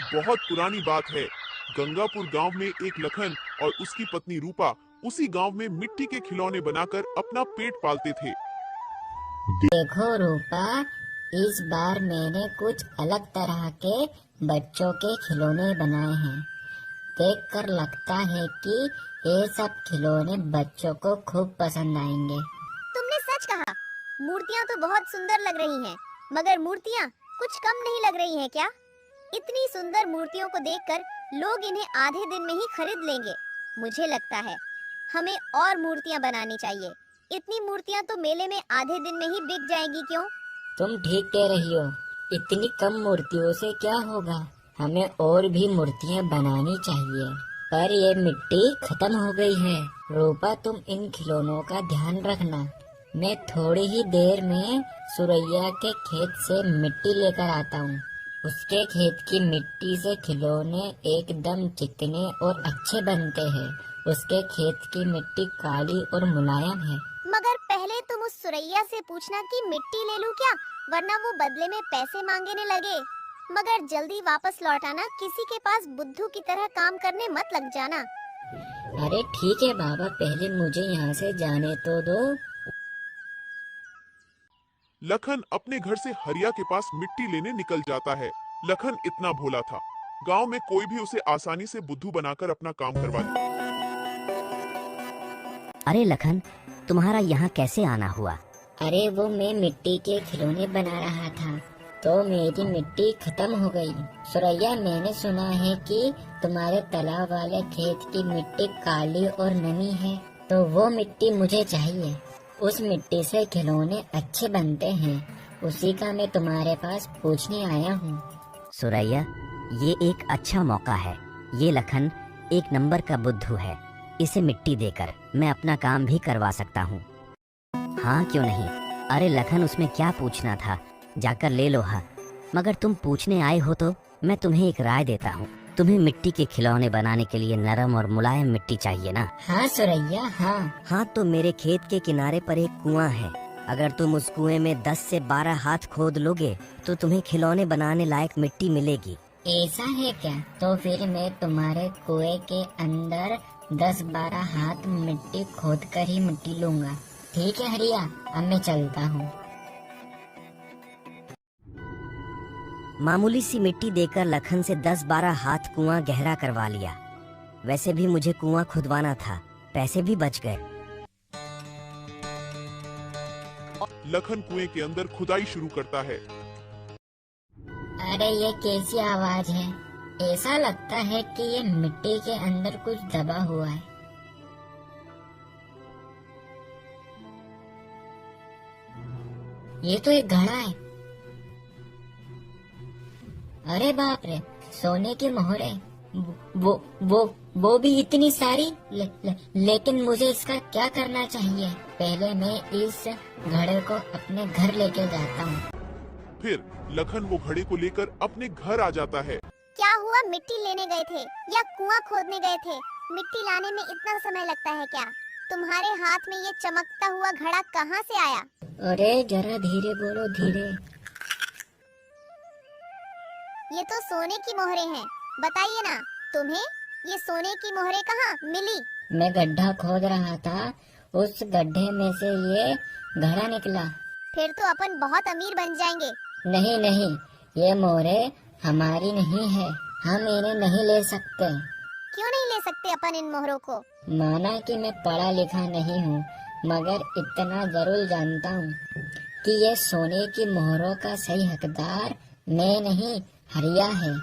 बहुत पुरानी बात है। गंगापुर गांव में एक लखन और उसकी पत्नी रूपा उसी गांव में मिट्टी के खिलौने बनाकर अपना पेट पालते थे। देखो रूपा, इस बार मैंने कुछ अलग तरह के बच्चों के खिलौने बनाए हैं। देखकर लगता है कि ये सब खिलौने बच्चों को खूब पसंद आएंगे। तुमने सच कहा। मूर्तियाँ तो बहुत सुंदर लग रही हैं, मगर मूर्तियाँ कुछ कम नहीं लग रही हैं क्या? इतनी सुंदर मूर्तियों को देखकर लोग इन्हें आधे दिन में ही खरीद लेंगे। मुझे लगता है हमें और मूर्तियाँ बनानी चाहिए। इतनी मूर्तियाँ तो मेले में आधे दिन में ही बिक जाएंगी क्यों? तुम ठीक कह रही हो। इतनी कम मूर्तियों से क्या होगा, हमें और भी मूर्तियाँ बनानी चाहिए। पर ये मिट्टी खत्म हो गई है। रूपा, तुम इन खिलौनों का ध्यान रखना। मैं थोड़ी ही देर में सुरैया के खेत से मिट्टी लेकर आता हूँ। उसके खेत की मिट्टी से खिलौने एकदम चिकने और अच्छे बनते हैं। उसके खेत की मिट्टी काली और मुलायम है। मगर पहले तुम उस सुरैया से पूछना कि मिट्टी ले लूं क्या, वरना वो बदले में पैसे मांगने लगे। मगर जल्दी वापस लौट आना, किसी के पास बुद्धू की तरह काम करने मत लग जाना। अरे ठीक है बाबा, पहले मुझे यहाँ से जाने तो दो। लखन अपने घर से हरिया के पास मिट्टी लेने निकल जाता है। लखन इतना भोला था, गांव में कोई भी उसे आसानी से बुद्धू बनाकर अपना काम करवा ले। अरे लखन, तुम्हारा यहाँ कैसे आना हुआ? अरे वो मैं मिट्टी के खिलौने बना रहा था, तो मेरी मिट्टी खत्म हो गई। सुरैया, मैंने सुना है कि तुम्हारे तालाब वाले खेत की मिट्टी काली और नमी है, तो वो मिट्टी मुझे चाहिए। उस मिट्टी से खिलौने अच्छे बनते हैं, उसी का मैं तुम्हारे पास पूछने आया हूँ। सुरैया, ये एक अच्छा मौका है। ये लखन एक नंबर का बुद्धू है। इसे मिट्टी देकर मैं अपना काम भी करवा सकता हूँ। हाँ क्यों नहीं। अरे लखन, उसमें क्या पूछना था, जाकर ले लो। हाँ, मगर तुम पूछने आए हो तो मैं तुम्हें एक राय देता हूँ। तुम्हें मिट्टी के खिलौने बनाने के लिए नरम और मुलायम मिट्टी चाहिए ना? हाँ सुरैया, हाँ। हाँ, तो मेरे खेत के किनारे पर एक कुआं है। अगर तुम उस कुएं में 10 से 12 हाथ खोद लोगे तो तुम्हें खिलौने बनाने लायक मिट्टी मिलेगी। ऐसा है क्या? तो फिर मैं तुम्हारे कुएं के अंदर 10-12 हाथ मिट्टी खोद कर ही मिट्टी लूंगा। ठीक है हरिया, अब मैं चलता हूँ। मामूली सी मिट्टी देकर लखन से 10-12 हाथ कुआं गहरा करवा लिया। वैसे भी मुझे कुआं खुदवाना था, पैसे भी बच गए। लखन कुएं के अंदर खुदाई शुरू करता है। अरे ये कैसी आवाज है? ऐसा लगता है कि ये मिट्टी के अंदर कुछ दबा हुआ है। ये तो एक घड़ा है। अरे बाप रे, सोने की मोहरें। वो भी इतनी सारी। लेकिन मुझे इसका क्या करना चाहिए? पहले मैं इस घड़े को अपने घर लेके जाता हूँ। फिर लखन वो घड़े को लेकर अपने घर आ जाता है। क्या हुआ, मिट्टी लेने गए थे या कुआं खोदने गए थे? मिट्टी लाने में इतना समय लगता है क्या? तुम्हारे हाथ में ये चमकता हुआ घड़ा कहाँ से आया? अरे जरा धीरे बोलो, धीरे। ये तो सोने की मोहरें हैं। बताइए ना, तुम्हें ये सोने की मोहरें कहाँ मिली? मैं गड्ढा खोद रहा था, उस गड्ढे में से ये घड़ा निकला। फिर तो अपन बहुत अमीर बन जाएंगे। नहीं नहीं, ये मोहरें हमारी नहीं है, हम इन्हें नहीं ले सकते। क्यों नहीं ले सकते अपन इन मोहरों को? माना कि मैं पढ़ा लिखा नहीं हूँ, मगर इतना जरूर जानता हूँ कि ये सोने की मोहरों का सही हकदार मैं नहीं, हरिया है।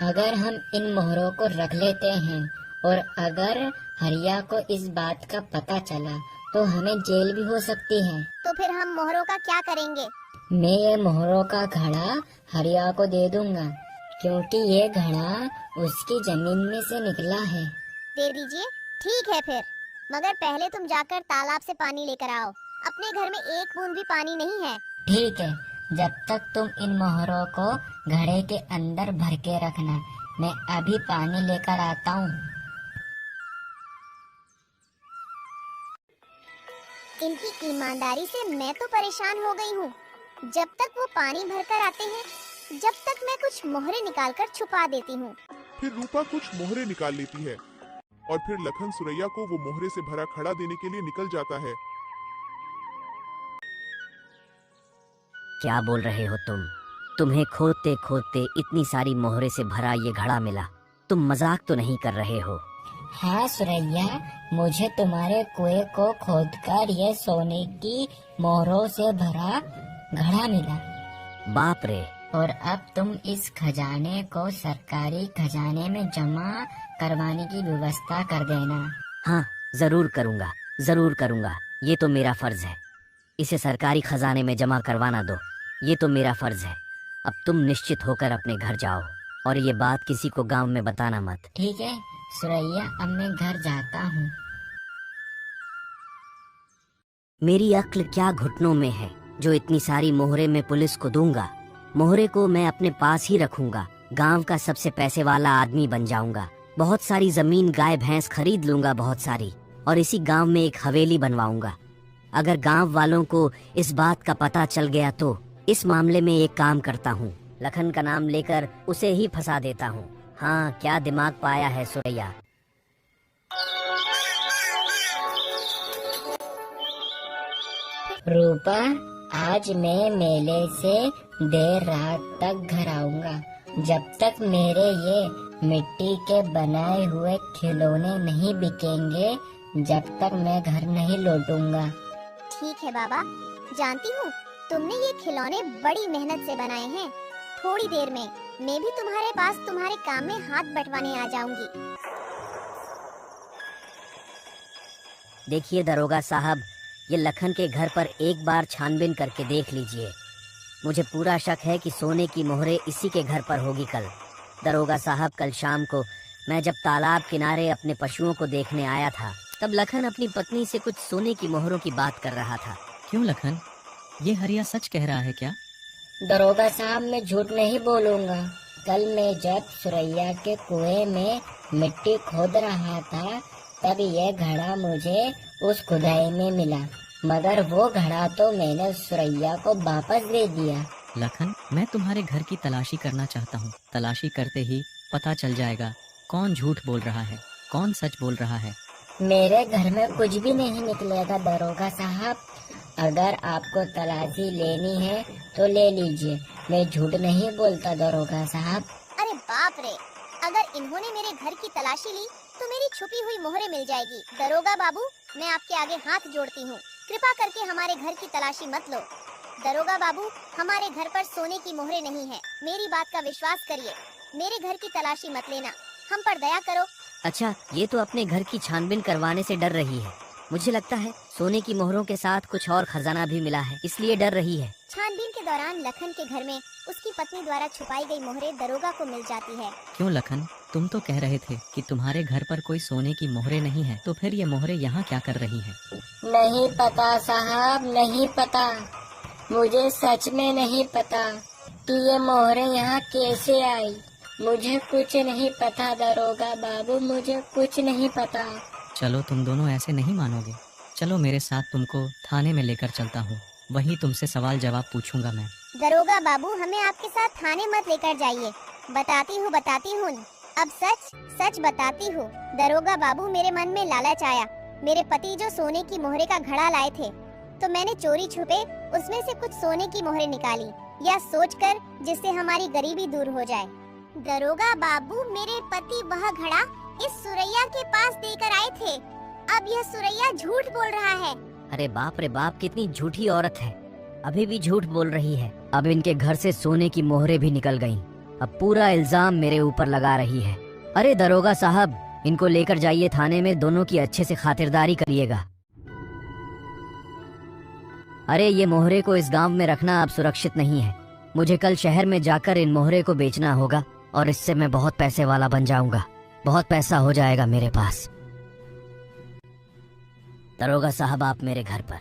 अगर हम इन मोहरों को रख लेते हैं और अगर हरिया को इस बात का पता चला तो हमें जेल भी हो सकती है। तो फिर हम मोहरों का क्या करेंगे? मैं ये मोहरों का घड़ा हरिया को दे दूंगा, क्योंकि ये घड़ा उसकी जमीन में से निकला है। दे दीजिए, ठीक है फिर। मगर पहले तुम जाकर तालाब से पानी लेकर आओ। अपने घर में एक बूंद भी पानी नहीं है। ठीक है, जब तक तुम इन मोहरों को घड़े के अंदर भर के रखना, मैं अभी पानी लेकर आता हूँ। इनकी ईमानदारी से मैं तो परेशान हो गई हूँ। जब तक वो पानी भरकर आते हैं जब तक मैं कुछ मोहरे निकालकर छुपा देती हूँ। फिर रूपा कुछ मोहरे निकाल लेती है और फिर लखन सुरैया को वो मोहरे से भरा खड़ा देने के लिए निकल जाता है। क्या बोल रहे हो तुम? तुम्हें खोदते खोदते इतनी सारी मोहरे से भरा ये घड़ा मिला। तुम मजाक तो नहीं कर रहे हो? हाँ सुरैया, मुझे तुम्हारे कुएं को खोदकर ये सोने की मोहरों से भरा घड़ा मिला। बाप रे! और अब तुम इस खजाने को सरकारी खजाने में जमा करवाने की व्यवस्था कर देना। हाँ, जरूर करूँगा, जरूर करूँगा। ये तो मेरा फर्ज है। इसे सरकारी खजाने में जमा करवाना दो। ये तो मेरा फर्ज है। अब तुम निश्चित होकर अपने घर जाओ और ये बात किसी को गांव में बताना मत। ठीक है सुरैया, अब मैं घर जाता हूँ। मेरी अक्ल क्या घुटनों में है जो इतनी सारी मोहरे मैं पुलिस को दूंगा। मोहरे को मैं अपने पास ही रखूंगा। गांव का सबसे पैसे वाला आदमी बन जाऊंगा। बहुत सारी जमीन, गाय भैंस खरीद लूंगा, बहुत सारी, और इसी गांव में एक हवेली बनवाऊंगा। अगर गांव वालों को इस बात का पता चल गया तो इस मामले में एक काम करता हूँ, लखन का नाम लेकर उसे ही फंसा देता हूँ। हाँ, क्या दिमाग पाया है सुरैया। रूपा, आज मैं मेले से देर रात तक घर आऊंगा। जब तक मेरे ये मिट्टी के बनाए हुए खिलौने नहीं बिकेंगे, जब तक मैं घर नहीं लौटूंगा। ठीक है बाबा, जानती हूँ तुमने ये खिलौने बड़ी मेहनत से बनाए हैं। थोड़ी देर में मैं भी तुम्हारे पास तुम्हारे काम में हाथ बंटवाने आ जाऊंगी। देखिए दरोगा साहब, ये लखन के घर पर एक बार छानबीन करके देख लीजिए। मुझे पूरा शक है कि सोने की मोहरे इसी के घर पर होगी कल। दरोगा साहब, कल शाम को मैं जब तालाब किनारे अपने पशुओं को देखने आया था, तब लखन अपनी पत्नी से कुछ सोने की मोहरों की बात कर रहा था। क्यों लखन, ये हरिया सच कह रहा है क्या? दरोगा साहब, मैं झूठ नहीं बोलूंगा। कल मैं जब सुरैया के कुएं में मिट्टी खोद रहा था, तब यह घड़ा मुझे उस खुदाई में मिला, मगर वो घड़ा तो मैंने सुरैया को वापस दे दिया। लखन, मैं तुम्हारे घर की तलाशी करना चाहता हूँ। तलाशी करते ही पता चल जाएगा कौन झूठ बोल रहा है, कौन सच बोल रहा है। मेरे घर में कुछ भी नहीं निकलेगा दरोगा साहब। अगर आपको तलाशी लेनी है तो ले लीजिए, मैं झूठ नहीं बोलता दरोगा साहब। अरे बाप रे, अगर इन्होंने मेरे घर की तलाशी ली तो मेरी छुपी हुई मोहरे मिल जाएगी। दरोगा बाबू, मैं आपके आगे हाथ जोड़ती हूँ, कृपा करके हमारे घर की तलाशी मत लो। दरोगा बाबू, हमारे घर पर सोने की मोहरे नहीं है, मेरी बात का विश्वास करिए। मेरे घर की तलाशी मत लेना, हम पर दया करो। अच्छा, ये तो अपने घर की छानबीन करवाने से डर रही है। मुझे लगता है सोने की मोहरों के साथ कुछ और खजाना भी मिला है, इसलिए डर रही है। छानबीन के दौरान लखन के घर में उसकी पत्नी द्वारा छुपाई गई मोहरे दरोगा को मिल जाती है। क्यों लखन, तुम तो कह रहे थे कि तुम्हारे घर पर कोई सोने की मोहरे नहीं है, तो फिर ये मोहरे यहाँ क्या कर रही हैं? नहीं पता साहब, नहीं पता। मुझे सच में नहीं पता कि ये मोहरे यहाँ कैसे आई। मुझे कुछ नहीं पता दरोगा बाबू, मुझे कुछ नहीं पता। चलो, तुम दोनों ऐसे नहीं मानोगे। चलो मेरे साथ, तुमको थाने में लेकर चलता हूँ। वहीं तुमसे सवाल जवाब पूछूंगा मैं। दरोगा बाबू, हमें आपके साथ थाने मत लेकर जाइए। बताती हूँ अब सच बताती हूँ। दरोगा बाबू, मेरे मन में लालच आया। मेरे पति जो सोने की मोहरे का घड़ा लाए थे, तो मैंने चोरी छुपे उसमें से कुछ सोने की मोहरे निकाली, यह सोचकर जिससे हमारी गरीबी दूर हो जाए। दरोगा बाबू, मेरे पति वह घड़ा इस सुरैया के पास देकर आए थे। अब यह सुरैया झूठ बोल रहा है। अरे बाप रे बाप, कितनी झूठी औरत है, अभी भी झूठ बोल रही है। अब इनके घर से सोने की मोहरे भी निकल गईं। अब पूरा इल्जाम मेरे ऊपर लगा रही है। अरे दरोगा साहब, इनको लेकर जाइए थाने में, दोनों की अच्छे से खातिरदारी करिएगा। अरे ये मोहरे को इस गांव में रखना अब सुरक्षित नहीं है। मुझे कल शहर में जाकर इन मोहरे को बेचना होगा और इससे मैं बहुत पैसे वाला बन जाऊंगा। बहुत पैसा हो जाएगा मेरे पास। दरोगा साहब, आप मेरे घर पर।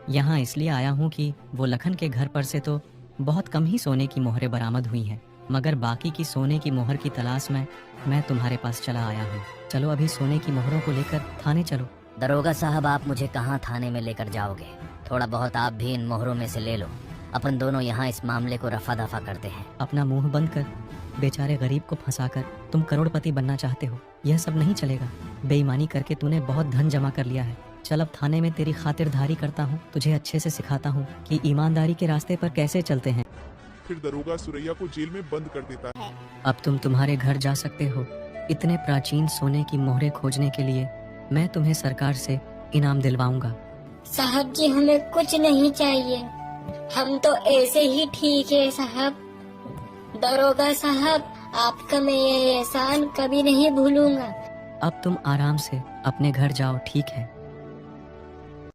यहाँ इसलिए आया हूँ कि वो लखन के घर पर से तो बहुत कम ही सोने की मोहरें बरामद हुई हैं, मगर बाकी की सोने की मोहर की तलाश में मैं तुम्हारे पास चला आया हूँ। चलो अभी सोने की मोहरों को लेकर थाने चलो। दरोगा साहब, आप मुझे कहाँ थाने में लेकर जाओगे? थोड़ा बहुत आप भी इन मोहरों में से ले लो। अपन दोनों यहाँ इस मामले को रफा दफा करते हैं। अपना मुंह बंद कर। बेचारे गरीब को फंसाकर तुम करोड़पति बनना चाहते हो, यह सब नहीं चलेगा। बेईमानी करके तूने बहुत धन जमा कर लिया है। चल अब थाने में तेरी खातिरदारी करता हूँ, तुझे अच्छे से सिखाता हूँ कि ईमानदारी के रास्ते पर कैसे चलते हैं। फिर दरोगा सुरैया को जेल में बंद कर देता है। अब तुम तुम्हारे घर जा सकते हो। इतने प्राचीन सोने की मोहरें खोजने के लिए मैं तुम्हें सरकार से इनाम दिलवाऊंगा। साहब जी हमें कुछ नहीं चाहिए, हम तो ऐसे ही ठीक है साहब। दरोगा साहब, आपका मैं ये एहसान कभी नहीं भूलूंगा। अब तुम आराम से अपने घर जाओ, ठीक है?